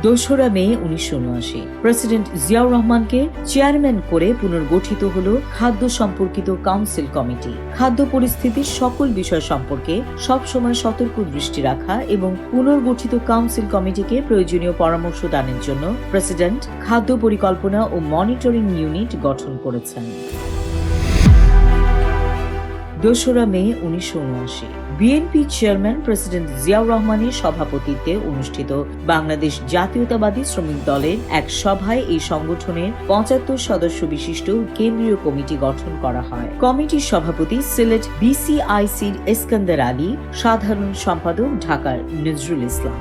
2রা মে 1979 president Ziaur রহমানকে chairman করে পুনর্গঠিত হল খাদ্য সম্পর্কিত কাউন্সিল কমিটি। খাদ্য পরিস্থিতির সকল বিষয় সম্পর্কে সবসময় সতর্ক দৃষ্টি রাখা এবং পুনর্গঠিত কাউন্সিল কমিটিকে প্রয়োজনীয় পরামর্শ দানের জন্য প্রেসিডেন্ট খাদ্য পরিকল্পনা ও মনিটরিং ইউনিট গঠন করেছেন। 2রা মে 1979 বিএনপি চেয়ারম্যান প্রেসিডেন্ট জিয়াউর রহমানের সভাপতিত্বে অনুষ্ঠিত বাংলাদেশ জাতীয়তাবাদী শ্রমিক দলের এক সভায় এই সংগঠনের 75 সদস্য বিশিষ্ট কেন্দ্রীয় কমিটি গঠন করা হয়। কমিটির সভাপতি সিলেট বিসিআইসির এস্কান্দার আলী, সাধারণ সম্পাদক ঢাকার নজরুল ইসলাম।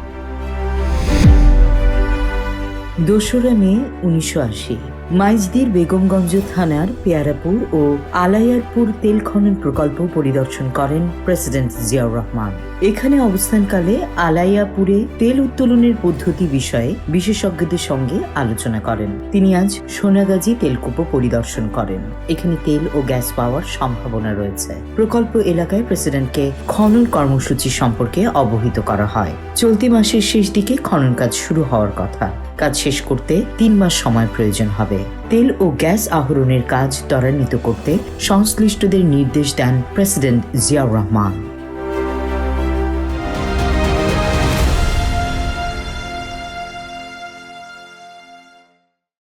2রা মে 1980 মাইজদির বেগমগঞ্জ থানার পেয়ারাপুর ও আলাইয়ারপুর তেল খনন প্রকল্প পরিদর্শন করেন প্রেসিডেন্ট জিয়াউর রহমান। এখানে অবস্থানকালে আলাইয়াপুরে তেল উত্তোলনের পদ্ধতি বিষয়ে বিশেষজ্ঞদের সঙ্গে আলোচনা করেন। তিনি আজ সোনাগাজী তেলকূপ পরিদর্শন করেন। এখানে তেল ও গ্যাস পাওয়ার সম্ভাবনা রয়েছে। প্রকল্প এলাকায় প্রেসিডেন্টকে খনন কর্মসূচি সম্পর্কে অবহিত করা হয়। চলতি মাসের শেষ দিকে খনন কাজ শুরু হওয়ার কথা। কাজ শেষ করতে 3 মাস সময় প্রয়োজন হবে। তেল ও গ্যাস আহরণের কাজ ত্বরান্বিত করতে সংশ্লিষ্টদের নির্দেশ দেন প্রেসিডেন্ট জিয়াউর রহমান।